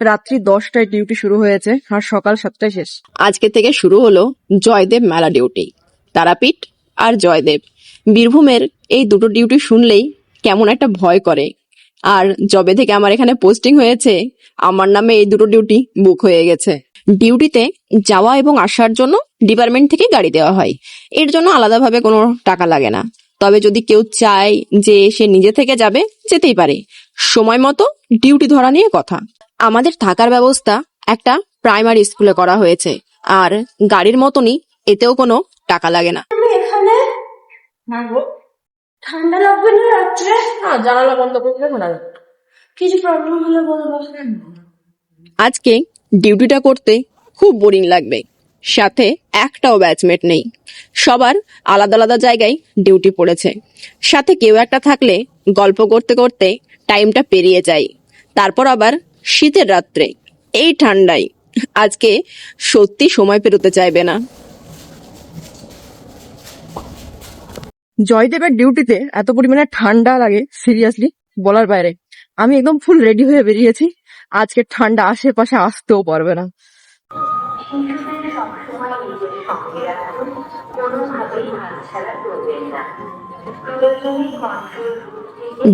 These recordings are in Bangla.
রাত্রি 10টায় ডিউটি শুরু হয়েছে আর সকাল 7টায় শেষ। আজকে থেকে শুরু হলো জয়দেব মেলা ডিউটি। তারাপীঠ আর জয়দেব, বীরভূমের এই দুটো ডিউটি শুনলেই কেমন একটা ভয় করে। আর যবে থেকে আমার এখানে পোস্টিং হয়েছে, আমার নামে এই দুটো ডিউটি বুক হয়ে গেছে। ডিউটিতে যাওয়া এবং আসার জন্য ডিপার্টমেন্ট থেকে গাড়ি দেওয়া হয়, এর জন্য আলাদাভাবে কোনো টাকা লাগে না। তবে যদি কেউ চায় যে সে নিজে থেকে যাবে, যেতেই পারে। সময় মতো ডিউটি ধরা নিয়ে কথা। আমাদের থাকার ব্যবস্থা একটা প্রাইমারি স্কুলে করা হয়েছে, আর গাড়ির মতনই এতেও কোনো টাকা লাগে না। এখানে ঠান্ডা লাগবে না রাত্রে? জানালা বন্ধ করতে না, কিছু প্রবলেম হলে বলবো। আজকে ডিউটিটা করতে খুব বোরিং লাগবে, সাথে একটাও ব্যাচমেট নেই। সবার আলাদা আলাদা জায়গায় ডিউটি পড়েছে। সাথে কেউ একটা থাকলে গল্প করতে করতে টাইমটা পেরিয়ে যায়। তারপর আবার শীতের রাত্রে এই ঠান্ডায় আজকে সত্যি সময় পেরোতে চাইবে না। জয়দেবের ডিউটিতে এত পরিমাণে ঠান্ডা লাগে, সিরিয়াসলি বলার বাইরে। আমি একদম ফুল রেডি হয়ে বেরিয়েছি, আজকে ঠান্ডা আশেপাশে আসতেও পারবে না।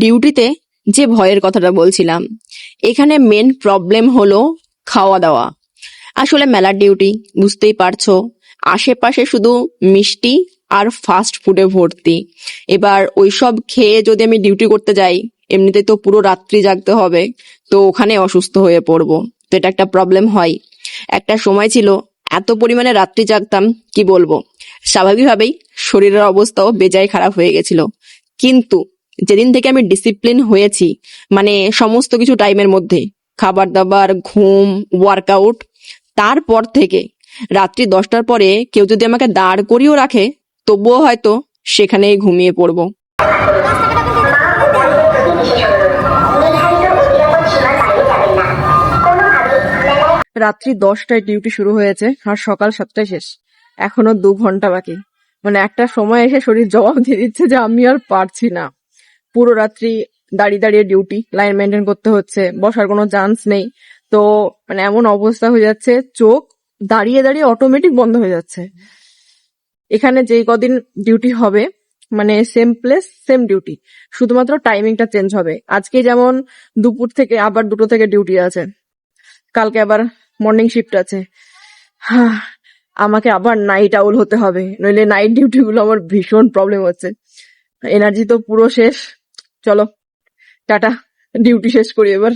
ডিউটিতে যে ভয়ের কথাটা বলছিলাম, এখানে মেন প্রবলেম হলো খাওয়া দাওয়া। আসলে মেলার ডিউটি, বুঝতেই পারছো, আশেপাশে শুধু মিষ্টি আর ফাস্ট ফুডে ভর্তি। এবার ওইসব খেয়ে যদি আমি ডিউটি করতে যাই, এমনিতে তো পুরো রাত্রি জাগতে হবে, তো ওখানে অসুস্থ হয়ে পড়বো। তো এটা একটা প্রবলেম হয়। একটা সময় ছিল এত পরিমাণে রাত্রি জাগতাম কি বলবো। স্বাভাবিকভাবেই শরীরের অবস্থাও বেজায় খারাপ হয়ে গেছিল। কিন্তু যেদিন থেকে আমি ডিসিপ্লিন হয়েছি, মানে সমস্ত কিছু টাইমের মধ্যে, খাবার দাবার, ঘুম, ওয়ার্কআউট, তারপর থেকে রাত্রি 10টার পরে কেউ যদি আমাকে দাঁড় করিয়েও রাখে, তবুও হয়তো সেখানেই ঘুমিয়ে পড়বো। রাত্রি 10টায় ডিউটি শুরু হয়েছে আর সকাল 7টায় শেষ। এখনো 2 ঘন্টা বাকি। মানে একটা সময় এসে শরীর জবাব দিয়ে দিচ্ছে যে আমি আর পারছি না। পুরো রাত্রি দাঁড়িয়ে দাঁড়িয়ে ডিউটি, লাইন মেনটেন করতে হচ্ছে, বসার কোনো চান্স নেই। তো মানে এমন অবস্থা হয়ে যাচ্ছে, চোখ দাঁড়িয়ে দাঁড়িয়ে অটোমেটিক বন্ধ হয়ে যাচ্ছে। এখানে যেই কদিন ডিউটি হবে, মানে সেম প্লেস সেম ডিউটি, শুধুমাত্র টাইমিংটা চেঞ্জ হবে। আজকে যেমন দুপুর থেকে আবার 2টো থেকে ডিউটি আছে, কালকে আবার মর্নিং শিফট আছে। আমাকে আবার নাইট আউল হতে হবে, নইলে নাইট ডিউটি গুলো আমার ভীষণ প্রবলেম হচ্ছে। এনার্জি তো পুরো শেষ। চলো টাটা, ডিউটি শেষ করি এবার।